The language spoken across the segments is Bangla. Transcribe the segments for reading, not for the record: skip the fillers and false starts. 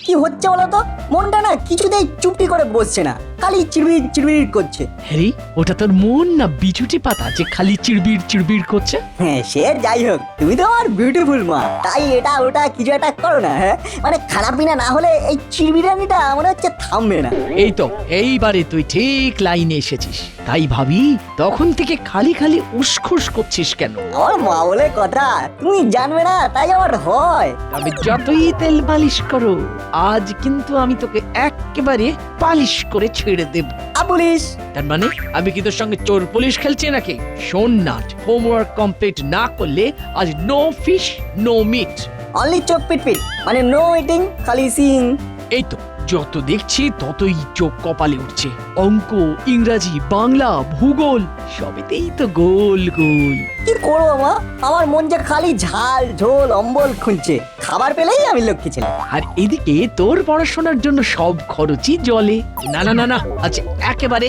কি হচ্ছে বলো তো? মনটা না কিছুতেই চুপটি করে বসছে না, খালি চিড়বিড় চিড়বিড় করছে। হ্যারি, ওটা তোর মন না বিছুটি পাতা যে খালি চিড়বিড় চিড়বিড় করছে? হ্যাঁ সে যাই হোক, তুমি তো আমার বিউটিফুল মা, তাই এটা ওটা কিছু একটা করো না। হ্যাঁ মানে খানাপিনা না হলে এই চিড়বিড়ানিটা মনে হচ্ছে থামবে না। এই তো এইবারে তুই ঠিক লাইনে এসেছিস। তাই ভাবি তখন থেকে খালি খালি উসখুস করছিস কেন? আমার মা বলে কথা, তুমি জানবে না তাই আমার হয়। তবে যতই তেল পালিশ করো, আজ কিন্তু আমি তোকে একেবারে পালিশ করে ছেড়ে দেব। পুলিশ তার মানে আমি কি তোর সঙ্গে চোর পুলিশ খেলছি নাকি? শোন না, হোমওয়ার্ক কমপ্লিট না করলে আজ no fish no meat. Only চোখ পিটপিট, মানে নো ইটিং, খালি সিং। এই তো যত দেখছি ততই চোখ কপালে উঠছে। অঙ্ক, ইংরাজি, বাংলা, ভূগোল সবেতেই তো গোল গোল। কি করবো মা, আমার মন যে খালি ঝাল ঝোল অম্বল খুঁজছে, খাবার পেলেই আমি লক্ষ্মী ছেলে। আর এদিকে তোর পড়াশোনার জন্য সব খরচই জলে। না না না না, আজ একেবারে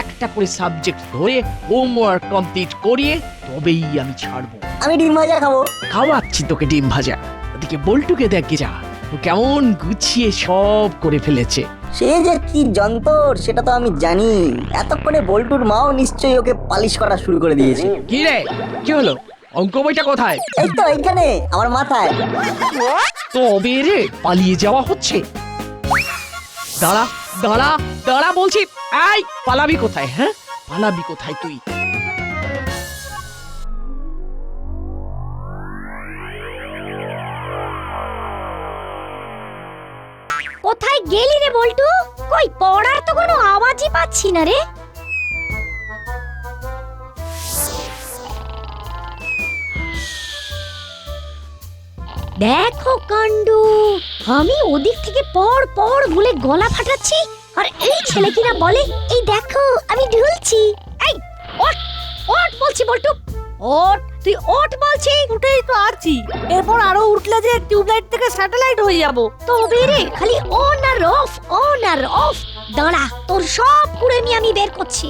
একটা করে সাবজেক্ট ধরে হোমওয়ার্ক কমপ্লিট করিয়ে তবেই আমি ছাড়বো। আমি ডিম ভাজা খাবো। খাওয়াচ্ছি তোকে ডিম ভাজা। ওদিকে বল্টুকে দেখে যা, ও কেমন গুছিয়ে সব করে ফেলেছে। সে যে কি যন্তর সেটা তো আমি জানি। এতক্ষণে বল্টুর মাও নিশ্চয়ই ওকে পালিশ করা শুরু করে দিয়েছে। কি রে, কি হলো? অঙ্ক বইটা কোথায়? এই তো এইখানে আমার মাথায়। তবে রে পালিয়ে যাওয়া হচ্ছে। দাঁড়া দাঁড়া দাঁড়া বলছি। এই পালাবি কোথায়? হ্যাঁ পালাবি কোথায় তুই? কোথায় গেলি রে বল্টু? কই পড়ার তো কোনো আওয়াজই পাচ্ছি না রে। দেখো কাণ্ড, আমি ওদিক থেকে পড় পড় বলে গলা ফাটাচ্ছি, আর এই ছেলে কিনা বলে এই দেখো আমি ঢুলছি। এই ওঠ ওঠ বলছি বল্টু, ওঠ, তুই ওঠ বলছি। উঠেই তো আছি, এরপর আরো উঠলে যে টিউবলাইট থেকে স্যাটেলাইট হয়ে যাব। তবে রে খালি অন আর অফ অন আর অফ। দাঁড়া, তোর সব কুড়েমি আমি বের করছি।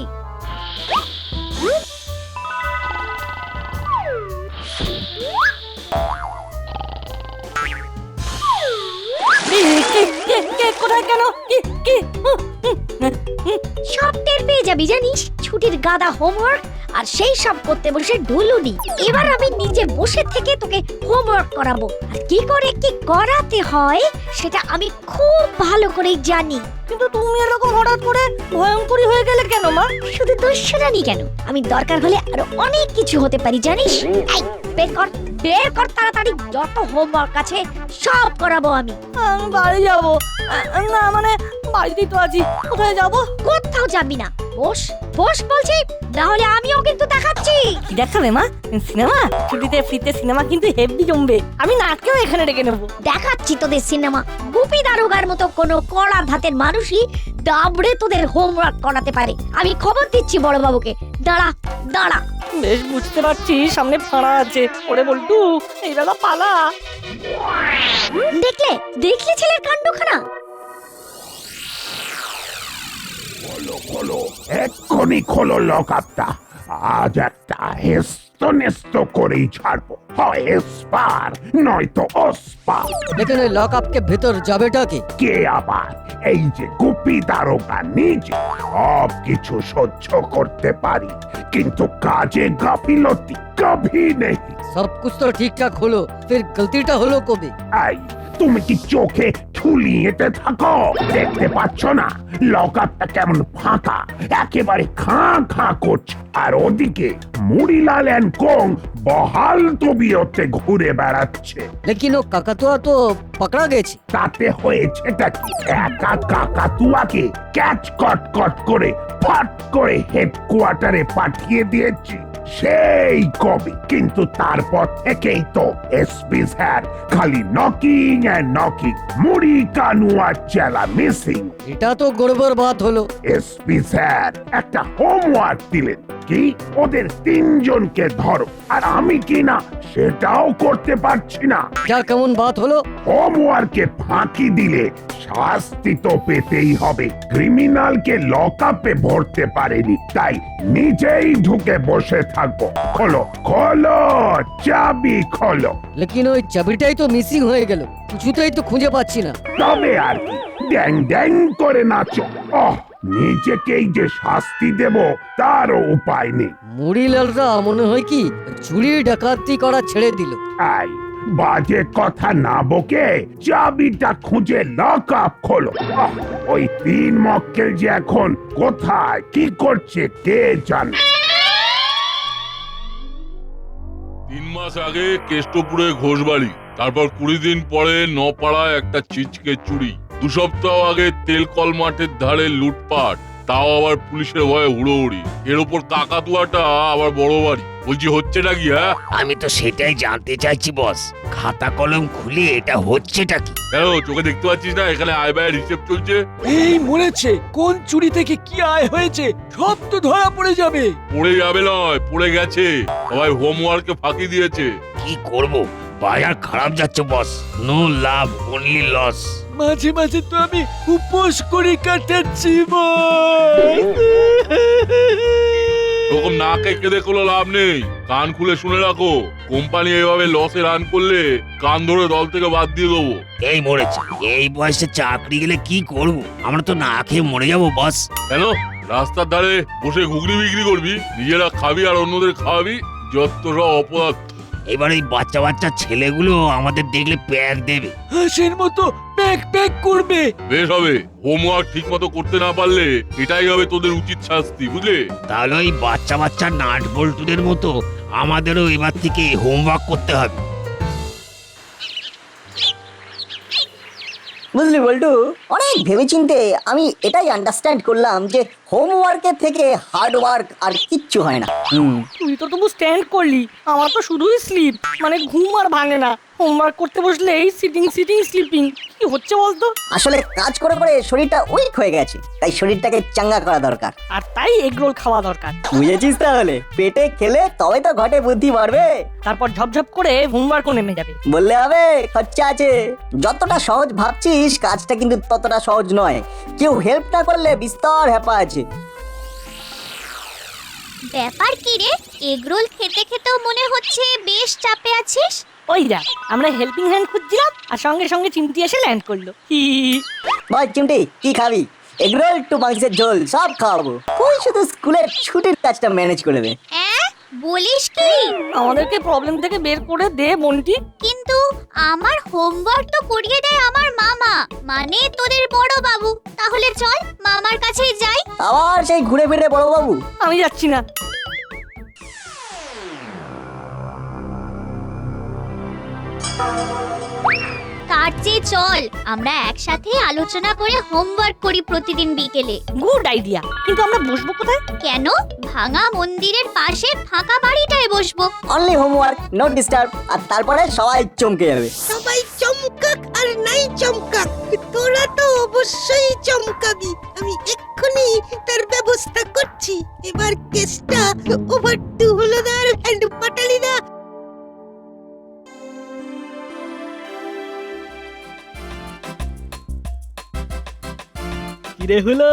কোথায় কেন কি সব টের পেয়ে যাবি জানিস, ছুটির গাদা হোমওয়ার্ক আর সেই সব করতে বসে ঢুলুনি। এবার আমি নিজে বসে থেকে তোকে হোমওয়ার্ক করাবো, আর কি করে কি করাতে হয় সেটা আমি খুব ভালো করেই জানি। কিন্তু তুমি এরকম হঠাৎ করে ভয়ঙ্করী হয়ে গেলে কেন মা? শুধু দুশ্মনানি কেন, আমি দরকার হলে আরো অনেক কিছু হতে পারি জানিস। এই বের কর তাড়াতাড়ি, যত হোমওয়ার্ক আছে সব করাবো আমি। আমি বাড়ি যাব না, মানে বাড়িতেই তো আছি, কোথায় যাব? কোথাও যাবি না, বস বস বলছি, না হলে আমিও কিন্তু দেখাচ্ছি। কি দেখাবে মা? সিনেমা? ছুটিতে ফ্রিতে সিনেমা কিন্তু হেভি জমবে। আমি নাটকেও এখানে ডেকে নেবো। দেখাচ্ছি তোদের সিনেমা। গুপি দারোগার মতো কোনো কড়া ধাতের মানুষই দাবড়ে তোদের হোমওয়ার্ক করাতে পারে। আমি খবর দিচ্ছি বড় বাবুকে। দাঁড়া দাঁড়া। বেশ বুঝতে পারছি সামনে ফাঁড়া আছে। ওরে বল্টু, এই বেলা পালা। দেখলে দেখলে ছেলের কাণ্ডখানা। খোলো এক্ষুনি খোলো লকআপটা। আজ একটা হেস্ত করেই ছাড়বো, হয় এসপার নয়তো ওসপার। এখানে লকআপকে ভেতর যাবেটা কি? কে আবার? এই যে গুপি দারোগা নিজে। সব কিছু সহ্য করতে পারি, কিন্তু কাজে গাফিলতি কভি নেই। সব কুছ তো ঠিকঠাক হলো, ফির গলতিটা হলো কবে? এই তুমি কি চোখে ঠুলিয়েতে থাকো? দেখতে পাচ্ছ না লকআপটা কেমন ফাঁকা, একেবারে খাঁ করছে। আর ওদিকে মুড়িলাল এন্ড কোং বহাল তবিয়তে ঘুরে বেড়াচ্ছে। লেকিন ও কাকাতুয়া তো পকড়া গেছে। তাতে হয়েছেটা কি? একা কাকাতুয়াকে ক্যাচ কট করে ফট করে হেডকোয়ার্টারে পাঠিয়ে দিয়েছি সেই কবে। কিন্তু তারপর থেকেই তো এসপি স্যার খালি নকিং এন্ড নকিং, মুড়ি কানুয়া চেলা মিসিং। এটা তো গড়বড় বাত হলো। এসপি স্যার একটা হোমওয়ার্ক দিলেন, কি ওদের তিনজনকে ধরো, আর আমি কি না সেটাও করতে পারছি না। যা কেমন বাত হলো? হোমওয়ার্কে ফাঁকি দিলে শাস্তি তো পেতেই হবে। ক্রিমিনালকে লকআপে ভরতে পারেনি, তাই নিজেই ঢুকে বসে থাকবো। খোলো খোলো, চাবি খোলো। লেকিন ওই চাবিটাই তো মিসিং হয়ে গেল, কিছুতেই তো খুঁজে পাচ্ছি না। তবে আর কি, ড্যাং ড্যাং করে নাচো। নিজেকেই যে শাস্তি দেব তারও উপায় নেই। মুড়িলালরা মনে হয় কি চুরি ডাকাতি করা ছেড়ে দিল। আই বাজে কথা না বকে চাবিটা খুঁজে লক আপ খোলো। ওই 3 মক্কেল যে এখন কোথায় কি করছে কে জানে। 3 মাস আগে কেষ্টপুরে ঘোষবাড়ি, তারপর 20 দিন পরে নপাড়ায় একটা চিচকে চুরি, 2 সপ্তাহ আগে তেলকল মাঠের ধারে লুটপাট, তাও আবার পুলিশের ভয়ে হুড়োহুড়ি, এর উপর কাকাতুয়াটা আবার বড় বাড়ি। বলছি হচ্ছেটা কি? হ্যাঁ, আমি তো সেটাই জানতে চাইছি বস, খাতা কলম খুলে এটা হচ্ছেটা কি? কেন চোখে দেখতে পাচ্ছিস না এখানে আয় ব্যয়ের হিসেব চলছে? এই মরেছে, কোন চুরি থেকে কি আয় হয়েছে সব তো ধরা পড়ে যাবে। পড়ে যাবে নয়, পড়ে গেছে। সবাই হোমওয়ার্কে ফাঁকি দিয়েছে। কি করব, বাজার খারাপ যাচ্ছে বস, নো লাভ অনলি লস। মাঝে মাঝে তো আমি উপোস করে কাটাচ্ছি ওরকম না কেঁদে কোনো লাভ নেই, কান খুলে শুনে রাখো। কোম্পানি এইভাবে লসে রান করলে কান ধরে দল থেকে বাদ দিয়ে দেবো। এই মরেছে, এই বয়সে চাকরি গেলে কি করব? আমরা তো না খেয়ে মরে যাবো বস। কেন রাস্তার ধারে বসে ঘুগনি বিক্রি করবি, নিজেরা খাবি আর অন্যদের খাওয়াবি? যত সব অপদার্থ। এবার এই বাচ্চা বাচ্চা ছেলেগুলো আমাদের দেখলে প্যাক দেবে। হাসির মতো প্যাক প্যাক করবে। বেশ হবে, হোমওয়ার্ক ঠিক মতো করতে না পারলে এটাই হবে তোদের উচিত শাস্তি, বুঝলে? তাহলে ওই বাচ্চা বাচ্চা নাট বল্টুদের মতো আমাদেরও এবার থেকে হোমওয়ার্ক করতে হবে। বুঝলি বল্টু, অনেক ভেবেচিন্তে আমি এটাই আন্ডারস্ট্যান্ড করলাম যে হোমওয়ার্কের থেকে হার্ড ওয়ার্ক আর কিচ্ছু হয় না। তুই তো তবু স্ট্যান্ড করলি, আমার তো শুধুই স্লিপ, মানে ঘুম আর ভাঙে না। হোমওয়ার্ক করতে বসলে এই সিটিং সিটিং স্লিপিং কি হচ্ছে বলতো? আসলে কাজ করে করে শরীরটা উইক হয়ে গেছে, তাই শরীরটাকে চাঙ্গা করা দরকার। আর তাই এগরোল খাওয়া দরকার। বুঝেছিস? তাহলে পেটে খেলে তবে তো ঘটে বুদ্ধি বাড়বে। তারপর ঝপঝপ করে হোমওয়ার্কও নেমে যাবে। বললে হবে, খরচা আছে। যতটা সহজ ভাবছিস কাজটা কিন্তু ততটা সহজ নয়। কেউ হেল্প না করলে বিস্তর হ্যাপা আছে। ব্যাপার কি রে, এগরোল খেতে খেতেও মনে হচ্ছে বেশ চাপে আছিস। ওই যা, আমরা হেল্পিং হ্যান্ড খুঁজছিলাম আর সঙ্গে সঙ্গে চিমটি এসে ল্যান্ড করলো। বল চিমটি, কি খাবি? এগরোল টু মাংসের ঝোল সব খাওয়াবো। তুই শুধু স্কুলের ছুটির কাজটা ম্যানেজ করে দেবে। বলিস কি? আমাদেরকে প্রবলেম থেকে বের করে দে বন্টি। কিন্তু আমার হোমওয়ার্ক তো করিয়ে দেয় আমার মামা, মানে তোদের বড় বাবু। তাহলে চল মামার কাছেই যাই। আবার সেই ঘুরে ফিরে বড় বাবু? আমি যাচ্ছি না। তার চেয়ে চল আমরা একসাথে আলোচনা করে হোমওয়ার্ক করি প্রতিদিন বিকেলে। গুড আইডিয়া, কিন্তু আমরা বসবো কোথায়? কেন, ভাঙা মন্দিরের পাশে ফাঁকা বাড়িটায় বসবো। Only homework, no disturb. আর তারপরে সবাই চমকে যাবে। সবাই চমকাক আর নাই চমকাক, তোরা তো অবশ্যই চমকাবি। আমি এক্ষুনি তার ব্যবস্থা করছি। এবার কেসটা ওভার টু হলদার এন্ড পাটালিদা। কিরে হলো,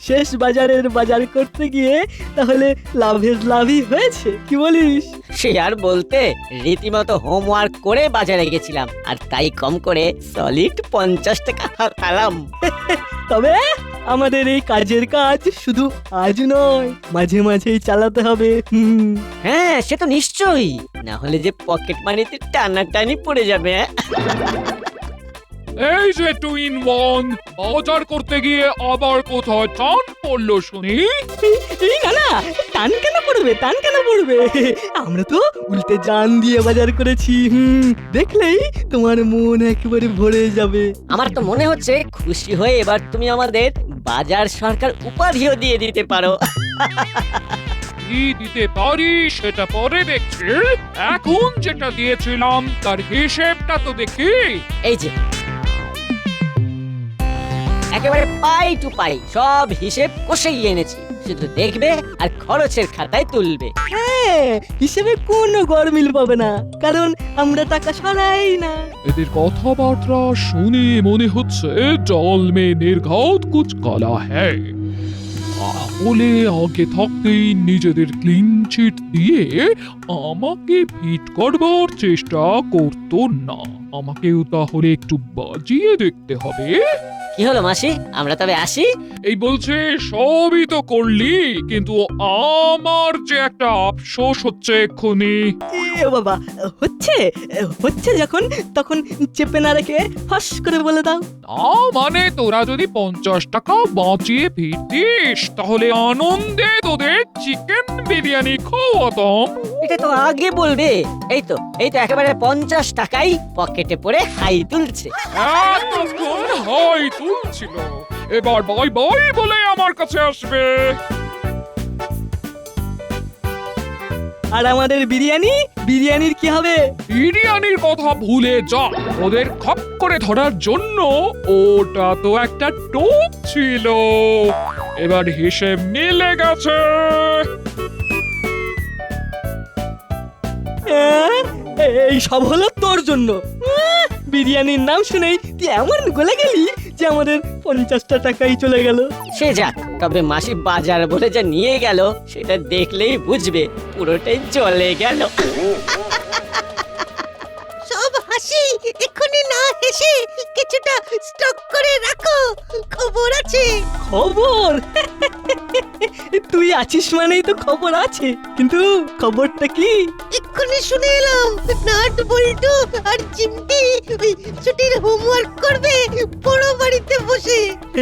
শেষ বাজারের বাজার করতে গিয়ে তাহলে লাভের লাভই হয়েছে, কি বলিস? সে আর বলতে, রীতিমতো হোমওয়ার্ক করে বাজারে গেছিলাম আর তাই কম করে সলিড 50 টাকা হাতালাম। তবে আমাদের এই কাজের কাজ শুধু আজ নয়, মাঝে মাঝেই চালাতে হবে। হ্যাঁ, সে তো নিশ্চয়ই, না হলে যে পকেট মানিতে টানাটানি পড়ে যাবে। এই যে টুইন ওয়ান, বাজার করতে গিয়ে আবার কোথায় টান পড়লো শুনি? এই না না, টান কেন পড়বে, টান কেন পড়বে? আমরা তো উল্টে জান দিয়ে বাজার করেছি। দেখলেই তোমার মন একেবারে ভরে যাবে। আমার তো মনে হচ্ছে খুশি হয়ে এবার তুমি আমাদের বাজার সরকার উপাধিও দিয়ে দিতে পারো। কি দিতে পারি সেটা পরে দেখছি, এখন যেটা দিয়েছিলাম তার হিসেবটা তো দেখি। এই যে একেবারে পাই টু পাই সব হিসেব কষেই এনেছি, শুধু দেখবে আর খরচের খাতায় তুলবে। হ্যাঁ, হিসেবে কোনো গরমিল পাবে না, কারণ আমরা টাকা সরাই না। এদের কথাবার্তা শুনে মনে হচ্ছে জল মে নির্ঘাত কুছ কালা হ্যায়। তাহলে আগে থাকতেই নিজেদের ক্লিন চিট দিয়ে আমাকে ফিট করবার চেষ্টা করতো না। আমাকেও তাহলে একটু বাজিয়ে দেখতে হবে। কি হলো মাসি, আমরা তবে আসি? এই বলছে সবই তো করলি, কিন্তু আমার যে একটা আফসোস হচ্ছে এক্ষুনি। এ বাবা, হচ্ছে হচ্ছে যখন, তখন চেপে না রেখে ফস করে বলে দাও। না মানে তোরা যদি 50 টাকা বাঁচিয়ে ফিরতিস তাহলে আনন্দে তোদের চিকেন বিরিয়ানি খাওয়াতাম। এটা তো আগে বলবে। এই তো একেবারে 50 টাকাই পকেটে পড়ে হাই তুলছে। এতক্ষণ হাই তুলছিল, এবার বাই বাই বলে আমার কাছে আসবে। আর আমাদের বিরিয়ানির কি হবে? বিরিয়ানির কথা ভুলে যা, ওদের খপ করে ধরার জন্য ওটা তো একটা টোপ ছিল। এবার হিসেব মিলে গেছে। এই সব হলো তোর জন্য। বিরিয়ানির নাম শুনেই তুই এমন গলে গেলি যে আমাদের 50টা টাকাই চলে গেল। সে যাক, তবে মাসি বাজার বলে যা নিয়ে গেল সেটা দেখলেই বুঝবে পুরোটাই চলে গেল। সব হাসি, এক্ষুনি না হেসে কিছুটা স্টক করে রাখো, খবর আছে। খবর? তুই আছিস মানেই তো খবর আছে, কিন্তু খবরটা কি? এক্ষুনি শুনে এলাম নাট বল্টু আর চিমটি ওই ছুটির হোমওয়ার্ক করবে বড় বাড়িতে বসে।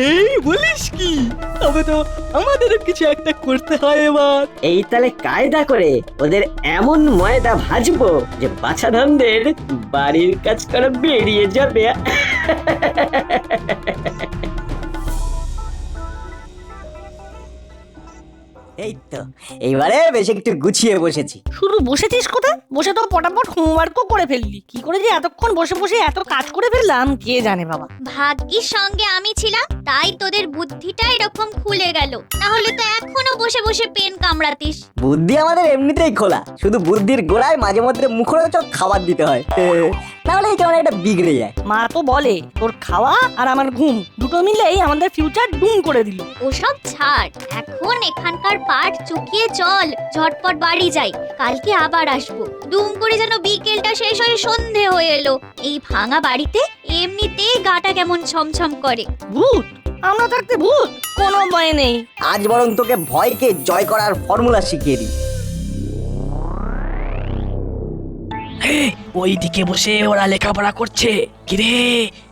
এই বলিস কি? তবে তো আমাদেরও কিছু একটা করতে হয় এবার। এই তালে কায়দা করে ওদের এমন ময়দা ভাজবো যে বাছাধনদের বাড়ির কাজ করা বেরিয়ে যাবে। এই তো এইবারে বেশ একটু গুছিয়ে বসেছি। শুধু বসেছিস কোথায়? বসে তো পটাপট হোমওয়ার্কও করে ফেললি। কি করে যে এতক্ষণ বসে বসে এত কাজ করে ফেললাম কে জানে বাবা। ভাগ্যিস সঙ্গে আমি ছিলাম, তাই তোদের বুদ্ধিটা এরকম খুলে গেল, না হলে তো এখনো বসে বসে পেন কামড়াতিস। বুদ্ধি আমাদের এমনিতেই খোলা, শুধু বুদ্ধির গোড়ায় মাঝে মধ্যে মুখরোচক খাবার দিতে হয়, না হলে কেমন একটা বিগড়ে যায়। মা তো বলে তোর খাওয়া আর আমার ঘুম দুটো মিলেই আমাদের ফিউচার ডুম করে দিল। ওসব ছাড়, এখন এখানকার পাঠ চুকিয়ে চল, ঝটপট বাড়ি যাই, কালকে আবার আসবো। দুম করে যেন বিকেলটা শেষ হয়ে সন্ধে হয়ে এলো। এই ভাঙা বাড়িতে এমনিতেই গাটা কেমন ছমছম করে। ভূত? আমরা থাকতে ভূত? কোনো ভয় নেই। আজ বরং তোকে ভয়কে জয় করার ফর্মুলা শিখিয়ে দিই। ওইদিকে বসে ওরা লেখাপড়া করছে। কিরে,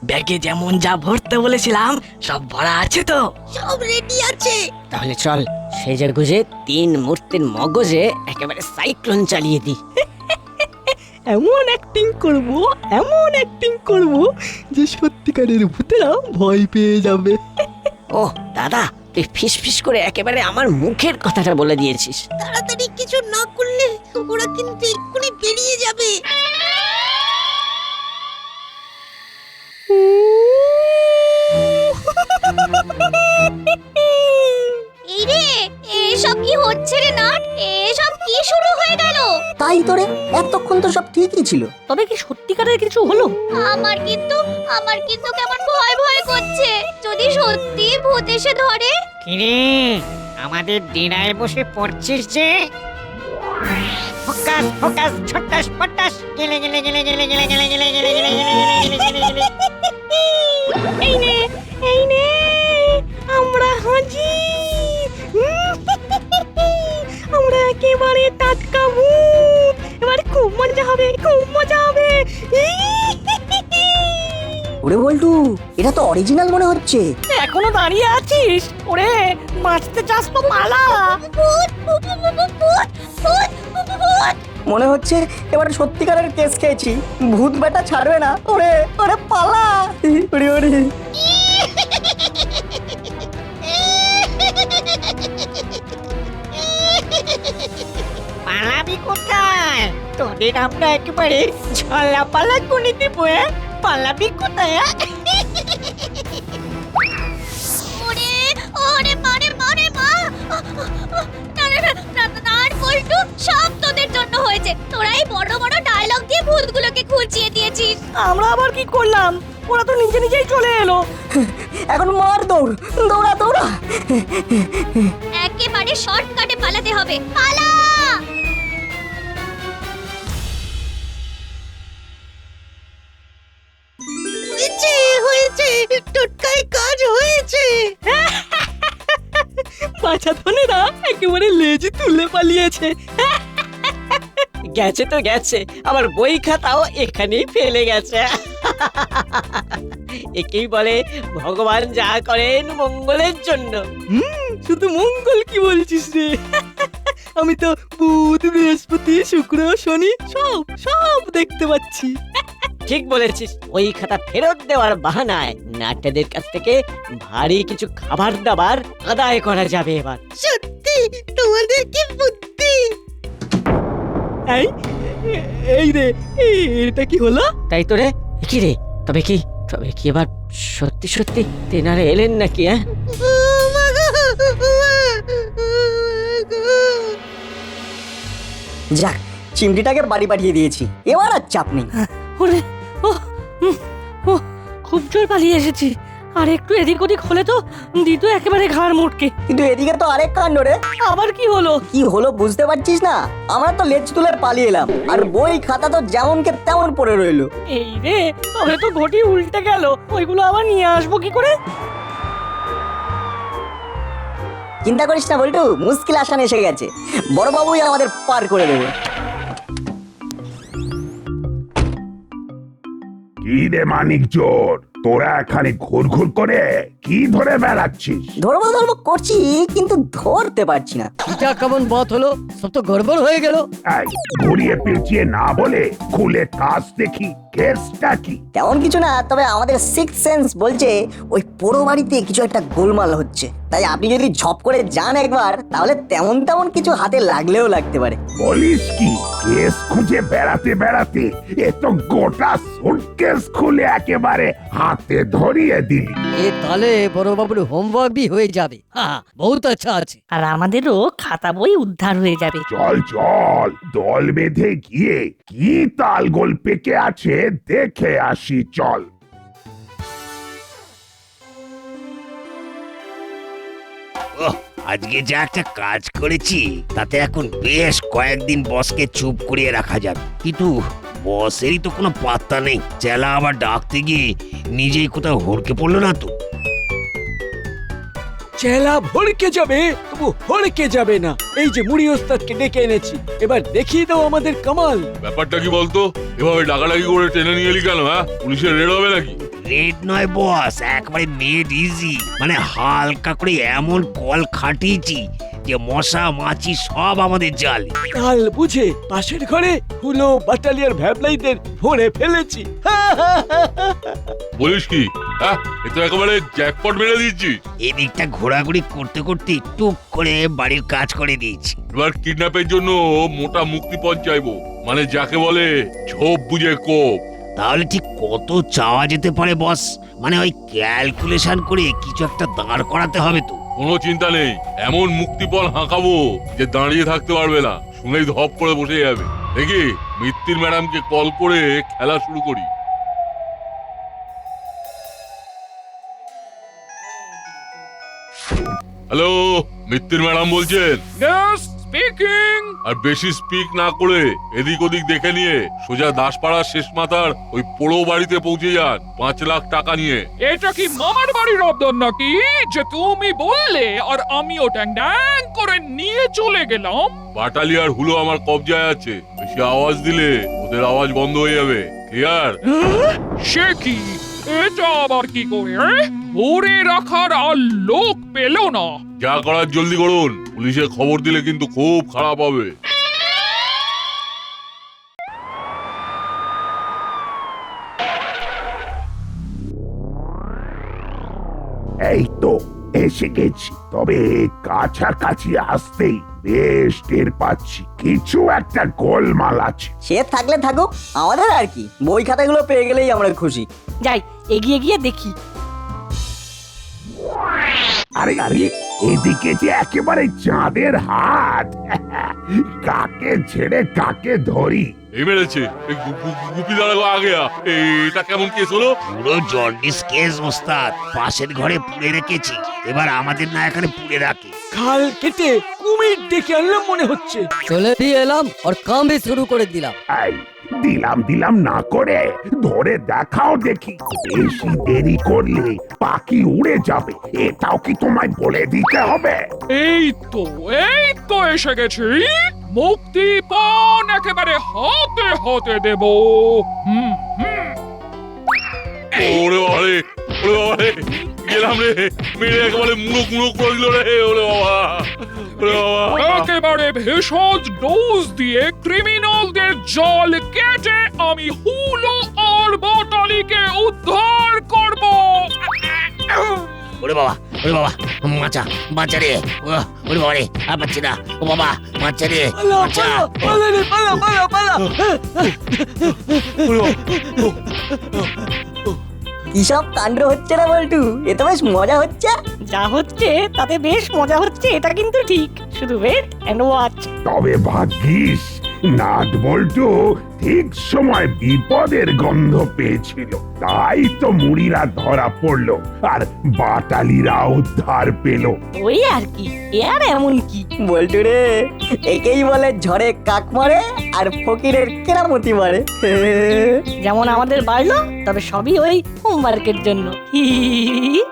ব্যাগে যেমন যা ভরতে বলেছিলাম সব ভরা আছে তো? সব রেডি আছে। তাহলে চল সেজে গুজে 3 মূর্তির মগজে একেবারে সাইক্লোন চালিয়ে দি। এমন অ্যাক্টিং করব যে সত্যিকারের ভূতেরা ভয় পেয়ে যাবে। ও দাদা, তুই ফিস ফিস করে একেবারে আমার মুখের কথাটা বলে দিয়েছিস। তাড়াতাড়ি কিছু না করলে ওরা কিন্তু এক্ষুনি বেরিয়ে যাবে। এই রে, এসব কি হচ্ছে রে নাট? এসব কি শুরু হয়ে গেল? তাই তোরে এতক্ষণ তো সব ঠিকই ছিল। তবে কি সত্যিকারের কিছু হলো? আমার কিন্তু কেমন ভয় ভয় করছে। যদি সত্যি ভূত এসে ধরে? কিরে, আমাদের ডিনায় বসে পড়ছিস যে? ফোকাস ফোকাস ছটাস পটাস গেলে গেলে গেলে গেলে গেলে গেলে গেলে গেলে গেলে গেলে গেলে গেলে। এই নে আমরা হাজির। আমরা একেবারে টাটকা ভূত। এবার খুব মজা হবে। ওরে বল্টু, এটা তো অরিজিনাল মনে হচ্ছে। এখনো দাঁড়িয়ে আছিস? ওরে বাঁচতে চাস তো পালা। ভূত ভূত ভূত ভূত ভূত। মনে হচ্ছে এবার সত্যিকারের কেস খেয়েছি, ভূত বেটা ছাড়বে না। ওরে ওরে পালা, ওরে ওরে। পালাবি কোথায়? তোদের আমরা একেবারে ঝলা পালা করে দেবো। পালাবি কোথায়? ওরে ওরে মারে মারে মা, আর বল্টু সব তোদের জন্য হয়েছে, তোরাই বড় বড় ডায়লগ দিয়ে ভূতগুলোকে খুঁচিয়ে দিয়েছিস। আমরা আবার কি করলাম? ওরা তো নিজে নিজেই চলে এলো। এখন মার দৌড়, দৌড়া দৌড়া। একেবারে শর্টকাটে পালাতে হবে, পালা! হয়েছে হয়েছে, টোটকায় কাজ হয়েছে। বাছা ধনেরা একেবারে লেজ তুলে পালিয়েছে। গেছে তো গেছে, আমার বই খাতাও এখানেই ফেলে গেছে। একেই বলে ভগবান যা করেন মঙ্গলের জন্য। শুধু মঙ্গল কি বলছিস রে? আমি তো বুধ, বৃহস্পতি, শুক্র, শনি সব সব দেখতে পাচ্ছি। ঠিক বলেছিস, ওই খাতা ফেরত দেওয়ার বাহানায় নাট্যদের কাছ থেকে ভারী কিছু খাবার দাবার আদায় করা যাবে এবার। সত্যি তোমাদের কি বুদ্ধি! এই রে, এটা কি হলো? তাই তো রে, কি রে? তবে কি এবার সত্যি সত্যি তেনারে এলেন নাকি? হ্যাঁ, ও মা গো, যাক, চিমটিটাকে বাড়ি পাঠিয়ে দিয়েছি, এবার আর চাপ নেই। ওরে ও ও খুব জোর পালিয়ে এসেছি। আর একটু এদিক ওদিক হলে তো দিত একেবারে ঘাড় মোটকে। কিন্তু এদিকে তো আরেক কাণ্ড রে। আবার কি হলো? কি হলো বুঝতে পারছিস না? আমরা তো লেজ তুলে পালিয়ে এলাম, আর বই খাতা তো যেমনকে তেমন পড়ে রইলো। এই রে, তবে তো ঘটি উল্টে গেল। ওইগুলো আবার নিয়ে আসবো কি করে? চিন্তা করিস না বল্টু, মুশকিল আসান এসে গেছে, বড়বাবুই আমাদের পার করে দেবে। কি রে মানিক চোর, তোরা এখানে ঘুরঘুর করে কি ধরে বেড়াচ্ছিস? ধরবো ধরবো করছি, কিন্তু ধরতে পারছি না। এটা কেমন বাত হলো? সব তো গড়বড় হয়ে গেল। এই ঘুরিয়ে পেঁচিয়ে না বলে খুলে কাজ দেখি, কেসটা কি? তেমন কিছু না, তবে আমাদের সিক্স সেন্স বলছে ওই পোড়ো বাড়িতে কিছু একটা গোলমাল হচ্ছে। তাই আপনি যদি ঝপ করে যান একবার, তাহলে তেমন কিছু হাতে লাগলেও লাগতে পারে। বলিস কি? কেস খুঁজে বেড়াতে বেড়াতে এ তো গোটা সুটকেস খুলে একেবারে হাতে ধরিয়ে দিলি। এ তাহলে বড়বাবুর হোমওয়ার্ক বি হয়ে যাবে। হ্যাঁ, বহুত আচ্ছা আছে। আর আমাদেরও খাতা বই উদ্ধার হয়ে যাবে। চল চল, দল বেঁধে গিয়ে কি তালগোল পেকে আছে দেখে আসি, চল। আজকে যা একটা কাজ করেছি তাতে এখন বেশ কয়েকদিন বসকে চুপ করিয়ে রাখা যাবে। কিন্তু বসেরই তো কোনো পাত্তা নেই। চেলা আবার ডাকতে গিয়ে নিজেই কোথাও হড়কে পড়লো না তো? চেলা ভড়কে যাবে, তবু হড়কে যাবে না। এই যে মুড়ি ওস্তাদকে ডেকে এনেছি, এবার দেখিয়ে দাও আমাদের কামাল। ব্যাপারটা কি বলতো? এভাবে ডাকাডাকি করে টেনে নিয়ে এলি কেন? হ্যাঁ, পুলিশের রেড হবে নাকি? রেড নয় বস, একবারে মেড ইজি। মানে হালকা করে এমন কল খাটিয়েছি যে মশা মাছি সব আমাদের জালে। কাল বুঝে পাশের ঘরে হুলো বাটালিয়ার ভ্যাবলাইদের ভরে ফেলেছি। বলিস কি? হ্যাঁ, এ তো একেবারে জ্যাকপট মেরে দিচ্ছি। এদিকটা ঘোরাঘুরি করতে করতে টুক করে বাড়ির কাজ করে দিয়েছি। এবার কিডন্যাপের জন্য মোটা মুক্তিপণ চাইবো, মানে যাকে বলে ঝোপ বুঝে কোপ। তাহলে ঠিক কত চাওয়া যেতে পারে বস? মানে ওই ক্যালকুলেশন করে কিছু একটা দাঁড় করাতে হবে তো। কোনো চিন্তা নেই, এমন মুক্তিপণ হাঁকাবো যে দাঁড়িয়ে থাকতে পারবে না, শুনেই ধপ করে বসে যাবে। দেখি মিত্তির ম্যাডামকে কল করে খেলা শুরু করি। হ্যালো, মিত্তির ম্যাডাম বলছেন? Yes, speaking. আর বেশি স্পিক না করে এদিক ওদিক দেখে নিয়ে সোজা দাসপাড়ার শেষ মাথার ওই পোড়ো বাড়িতে পৌঁছে যান 5 লাখ টাকা নিয়ে। এটা কি মামার বাড়ির অবদান নাকি যে তুমি বললে আর আমিও ড্যাং ড্যাং করে নিয়ে চলে গেলাম? বাটালিয়ার হুলো আমার কবজায় আছে, বেশি আওয়াজ দিলে ওদের আওয়াজ বন্ধ হয়ে যাবে। ক্লিয়ার? সে কি? এটা আবার কি করে? ধরে রাখার আর লোক পেল না। যা করার জলদি করুন, পুলিশে খবর দিলে কিন্তু খুব খারাপ হবে। এই তো এসে গেছি, তবে কাছাকাছি আসতেই বেশ টের পাচ্ছি কিছু একটা গোলমাল আছে। সে থাকলে থাকুক, আমাদের আর কি, বই খাতাগুলো পেয়ে গেলেই আমরা খুশি। যাই, এগিয়ে গিয়ে দেখি। আরে আরে, এদিকে যে একেবারে চাঁদের হাত। কাকে ছেড়ে কাকে ধরি। এই মেরেছে গুপি দাঁড়াবো আগে এটা কেমন কেস হলো? পুরো জন্ডিস কেস ওস্তাদ, পাশের ঘরে পুড়ে রেখেছি, এবার আমাদের না এখানে পুড়ে রাখে। খাল কেটে কুমির ডেকে আনলাম মনে হচ্ছে। চলে দিয়ে এলাম আর কামে শুরু করে দিলাম। এই, দিলাম না করে ধরে দেখাও দেখি। বেশি দেরি করলে পাখি উড়ে যাবে, এটাও কি তোমায় বলে দিতে হবে? এই তো এসে গেছি। মুক্তিপণ একেবারে হাতে হাতে দেব। হুম হুম। ওরে বাবারে, ওরে বাবারে, গেলাম রে, মেরে একেবারে মুড়ো করে দিল রে। ওরে বাবা, ওরে বাবা। একেবারে ভেষজ ডোজ দিয়ে ক্রিমিনালদের জল কেটে আমি হুলো আর বটালিকে উদ্ধার করব। ওরে বাবা, বাঁচা রে। ওরে বাবা রে, আর পাচ্ছি না। ও বাবা, বাঁচা রে, বাঁচা। পালা রে, পালা। কি সব কাণ্ড হচ্ছে না বল্টু, এ তো বেশ মজা হচ্ছে। যা হচ্ছে তাতে বেশ মজা হচ্ছে, এটা কিন্তু ঠিক। শুধু ওয়েট এন্ড ওয়াচ। তবে ভাগ্যিস নাট বল্টু ঠিক সময় বিপদের গন্ধ পেয়েছিল, তাই তো মুড়িরা ধরা পড়লো আর বাটালিরা উদ্ধার পেল। ওই আর কি, এ আর এমন কি। বল্টু রে, একেই বলে ঝড়ে কাক মারে আর ফকিরের কেরামতি মারে। যেমন আমাদের বাড়লো, তবে সবই ওই হোমওয়ার্কের জন্য। হি হি হি হি।